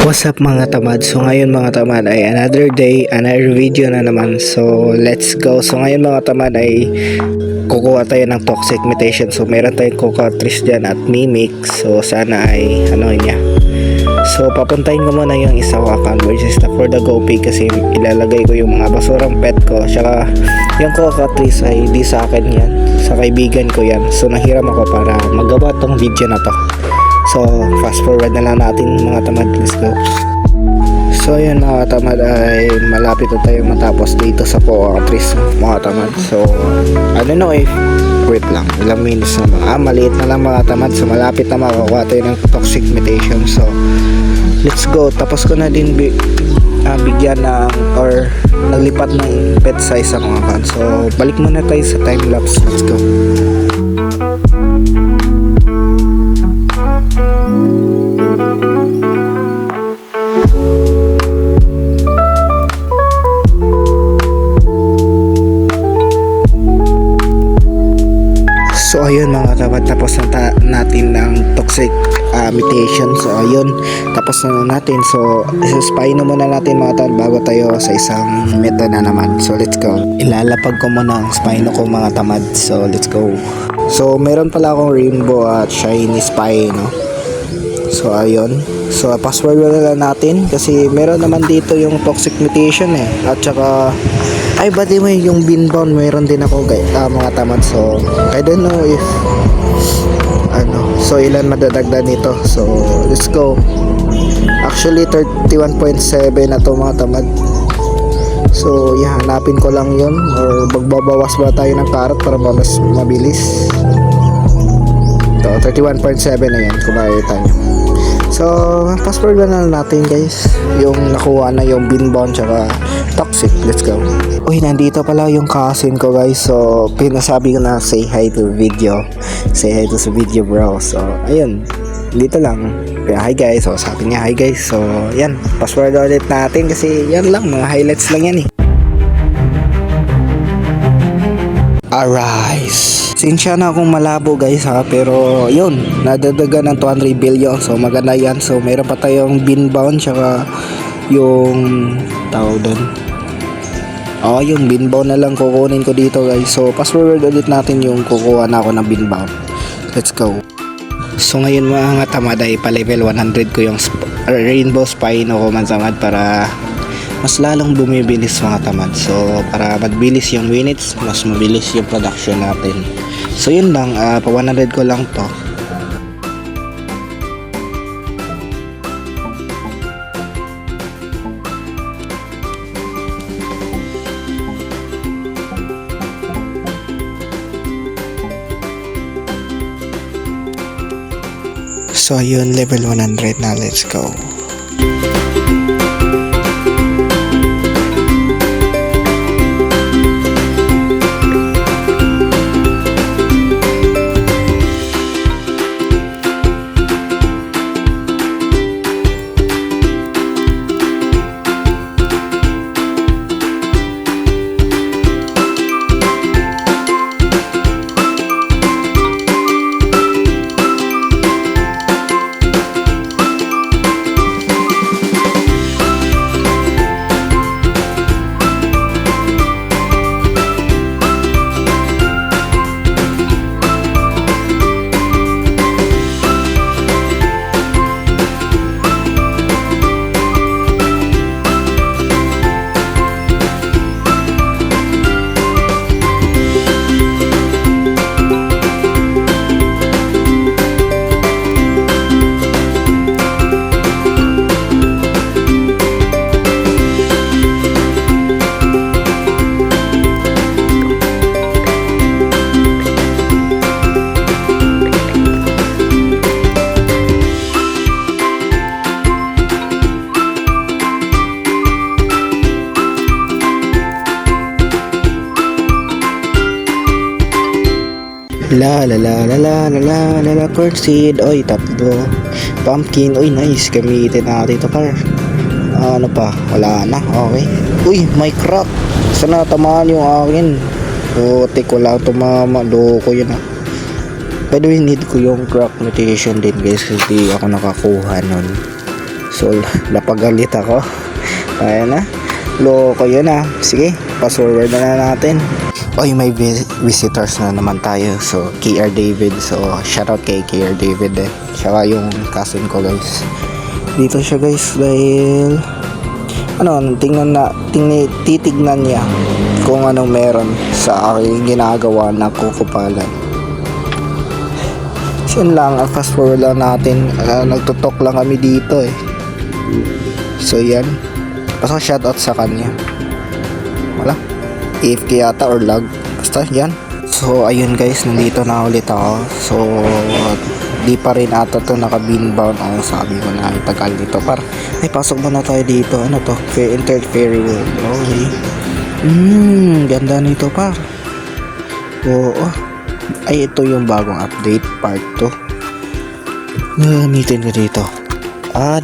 What's up mga tamad? So ngayon mga tamad ay another day, another video na naman. So let's go. So ngayon mga tamad ay kukuha tayo ng toxic mutation. So meron tayong Cocatrice dyan at Mimic. So sana ay ano niya. So papuntahin ko muna yung isa ko account which is the for the go pig kasi ilalagay ko yung mga basurang pet ko. Tsaka yung Cocatrice ay di sa akin yan. Sa kaibigan ko yan. So nahiram ako para magawa tong video na to. So, fast forward na lang natin mga tamad. Let's go. So, yun mga tamad ay malapit na tayo matapos dito sa Cocatrice mga tamad. So, I don't know if wait lang, ilang minutes na maliit na lang mga tamad. So, malapit na makakuha tayo ng toxic mutation. So, let's go. Tapos ko na din bigyan ng or naglipat ng pet size ang mga kan. So, balik muna tayo sa time lapse. Let's go. So ayun mga tamad, tapos na natin ng toxic mutation. So ayun, tapos na natin. So spy na muna natin mga tamad bago tayo sa isang meta na naman. So let's go. Ilalapag ko muna ang spino ko mga tamad. So let's go. So meron pala akong rainbow at shiny spy, no? So ayun. So password na lang natin kasi meron naman dito yung toxic mutation at saka ay ba di mo yung binbound meron din ako mga tamad. So I don't know if so ilan madadagdag nito. So let's go. Actually 31.7 na to mga tamad. So hanapin ko lang yun or magbabawas ba tayo ng carrot para mas mabilis. Ito 31.7 na yan kung makikita nyo. So, password na natin guys yung nakuha na yung binbound tsaka toxic. Let's go. Uy, nandito pala yung cousin ko guys. So, pinasabi ko na say hi to video. Say hi to sa video bro. So, ayun. Dito lang. Kaya hi guys. So, sabi niya hi guys. So, yan. Password ulit natin kasi yan lang. Mga highlights lang yan Arise. Sinsya na akong malabo guys pero yun, nadadaga ng 200 billion. So maganda yan. So mayroon pa tayong binbound tsaka yung tawag doon. Yung binbound na lang kukunin ko dito guys. So password ulit natin yung kukuha na ako ng binbound. Let's go. So ngayon mga tamad ay pa level 100 ko yung rainbow spino ko mansamad para mas lalong bumibilis mga tamad. So para magbilis yung minutes, mas mabilis yung production natin. So yun lang, pa 100 ko lang to. So yun, level 100 na. Let's go. La la la la la la la la la corn seed. Oy, tatlo. Pumpkin. Oy, nice. Gamitin natin ito par. Ano pa? Wala na. Okay. Uy, may crack. Sana tamaan yung akin. Putik, wala tumama. Loko yun By the way, need ko yung crack mutation din guys kasi di ako nakakuha nun. So napagalit ako. Ayan na. Loko yun ah. Sige, pass-forward na natin. Oy, may visitors na naman tayo. So, KR David. So, shoutout kay KR David eh. Siya yung cousin ko guys. Dito siya guys dahil titignan niya kung anong meron sa aking ginagawa na kukupalan. So, yun lang. Fast forward lang natin. Nagtutok lang kami dito eh. So, yan. Basta shoutout sa kanya. Wala. AFK yata or lag. Basta yan. So ayun guys, nandito na ulit ako. So di pa rin ata to naka-binbound. Ang sabi ko na tagal dito par. Ay pasok muna tayo dito. Ano to? Enter Fairy World. Okay. Ganda nito par. Oo. Ay ito yung bagong update part 2. Gamitin ko dito.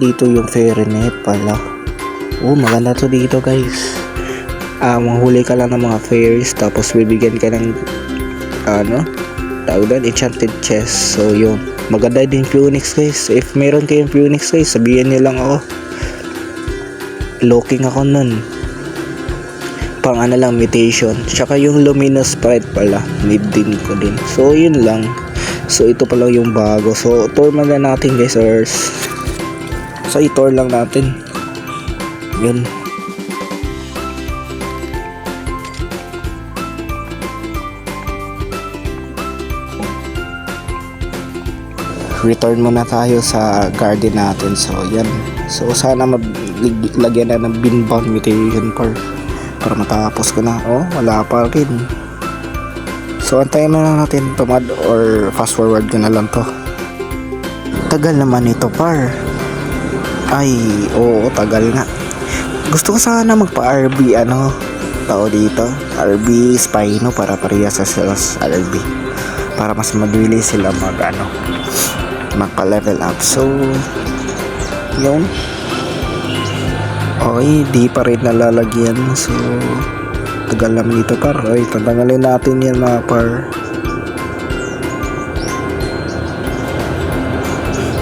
Dito yung Fairy Net pala. Maganda to dito guys. Manghuli ka lang ng mga fairies tapos bibigyan ka ng tawag doon, enchanted chest. So yun, maganda din Phoenix guys. If meron kayong Phoenix guys, sabihin niyo lang ako. Looking ako nun. Pang lang mutation. Tsaka yung luminous sprite pala, need din ko din. So yun lang. So ito pala yung bago. So tour man na natin guys. So i-tour lang natin. Yun. Return muna tayo sa garden natin. So yan. So sana lagyan na ng binbound mutation para matapos ko na. Wala pa rin. So antayin na lang natin tumad or fast forward ko na lang to. Tagal naman ito par. Ay tagal nga. Gusto ko sana magpa-RB tao dito. RB Spino para parehas sa RB. Para mas madali sila magpa-level up. So yun. Okay, di pa rin nalalagyan. So tagal naman ito par. Ay, tatanggalin natin yan mga par.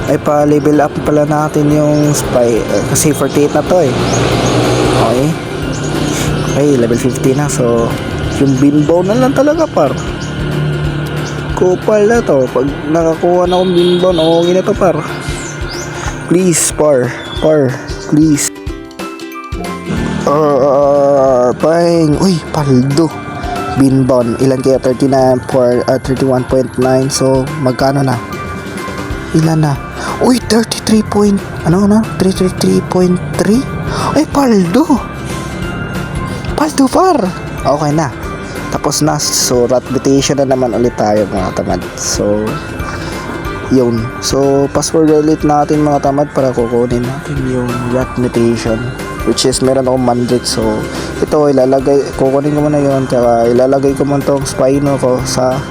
Ay, pa-level up pala natin yung spy. Kasi 48 na to eh. Okay. Okay, level 50 na. So yung binbow na lang talaga par. Kupal na to. Pag nakakuha na akong binbound, okay na to par. Please par, please. Pang. Uy, paldo. Binbound. Ilan kaya? 31.9. So magkano na? Ilan na? Uy, 33.3. Ay, paldo par. Okay na. Tapos na. So rat mutation na naman ulit tayo mga tamad. So yun. So password ulit natin mga tamad para kukunin natin yung rat mutation, which is meron akong mandrake. So ito kukunin ko muna yun. Kaya ilalagay ko muna tong spino ko sa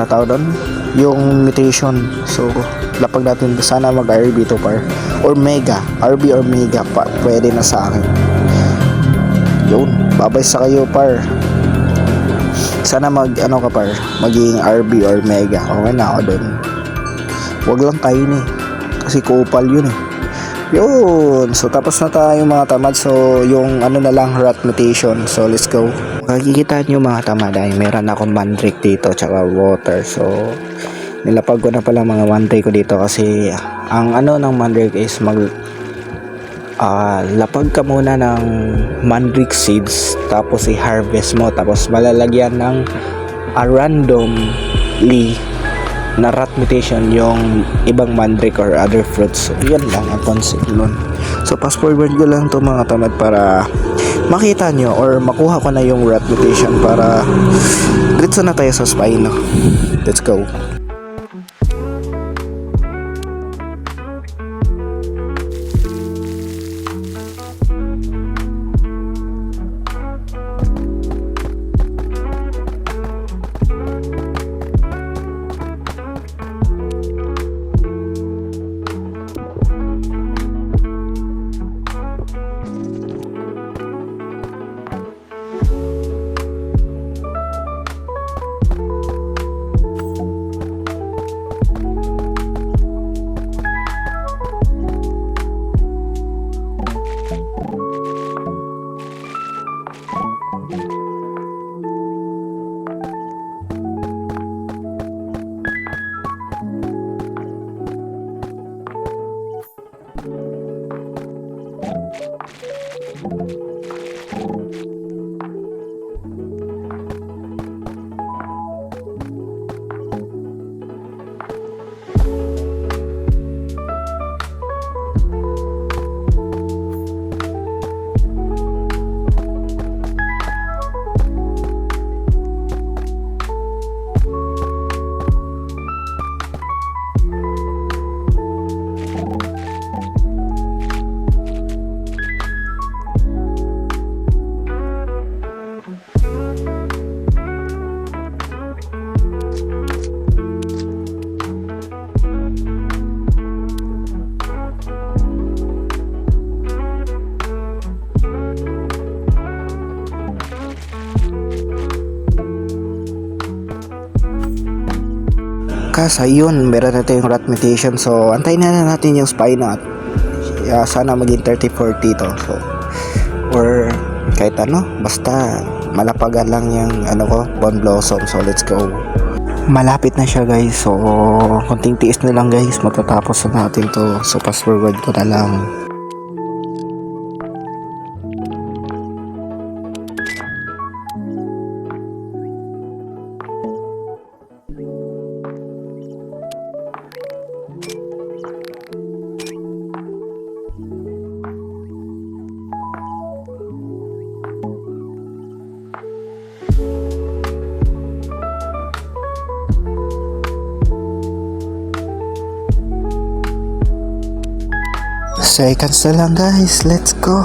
tawag doon, yung mutation. So lapag natin sana mag RB to par or mega. RB or mega pa, pwede na sa akin. Yun, babay sa kayo par. Sana ka par, maging RB or mega. Okay na ako dun. Wag lang kain kasi kupal yun Yun. So tapos na tayo mga tamad. So yung na lang rat mutation. So let's go. Makikita nyo mga tamad ay meron akong mandrake dito tsaka water. So nilapag ko na pala mga mandrake ko dito kasi ang ng mandrake is lapag ka muna ng mandrake seeds tapos i-harvest mo tapos malalagyan ng randomly na rat mutation yung ibang mandrake or other fruits. So yan lang ang concept nun. So fast forward ko lang to mga tamad para makita nyo or makuha ko na yung rat mutation para diretso na tayo sa spino. Let's go. Kasi yun, meron na tayong rat mutation. So, antayin na natin yung spy nut. Sana maging 30-40 to. So, or kahit ano, basta malapagan lang yung ano ko, bone blossom. So, let's go. Malapit na siya guys. So, konting tiis na lang guys. Matatapos na natin to. So, fast forward ko na lang. Seconds na lang guys, let's go.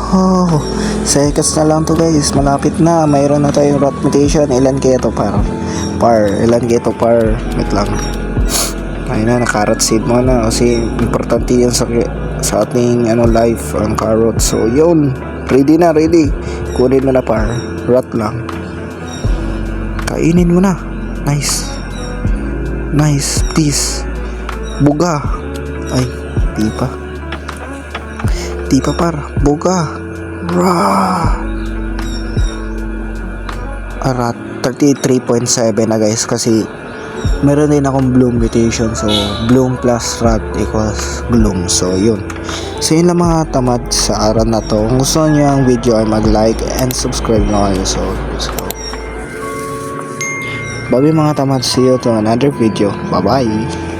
Seconds na lang to guys, malapit na. Mayroon na tayong rat mutation. Ilan kaya to par? Ilan kaya to par? Wait lang. Ayun na, naka-rat seed mo na. Kasi importante yan sa ating life, ang carrot. So yun, ready na, ready. Kunin mo na par. Rat lang. Kainin mo na. Nice. Nice, please. Buga. Ay, di pa. Di pa par, buga. Arat 33.7 na guys, kasi meron din akong bloom mutation. So bloom plus rat equals bloom. So yun. So yun lang mga tamad sa araw na to. Kung gusto nyo ang video ay mag-like and subscribe na kayo. So let's go. Bye mga tamad, see you to another video. Bye bye.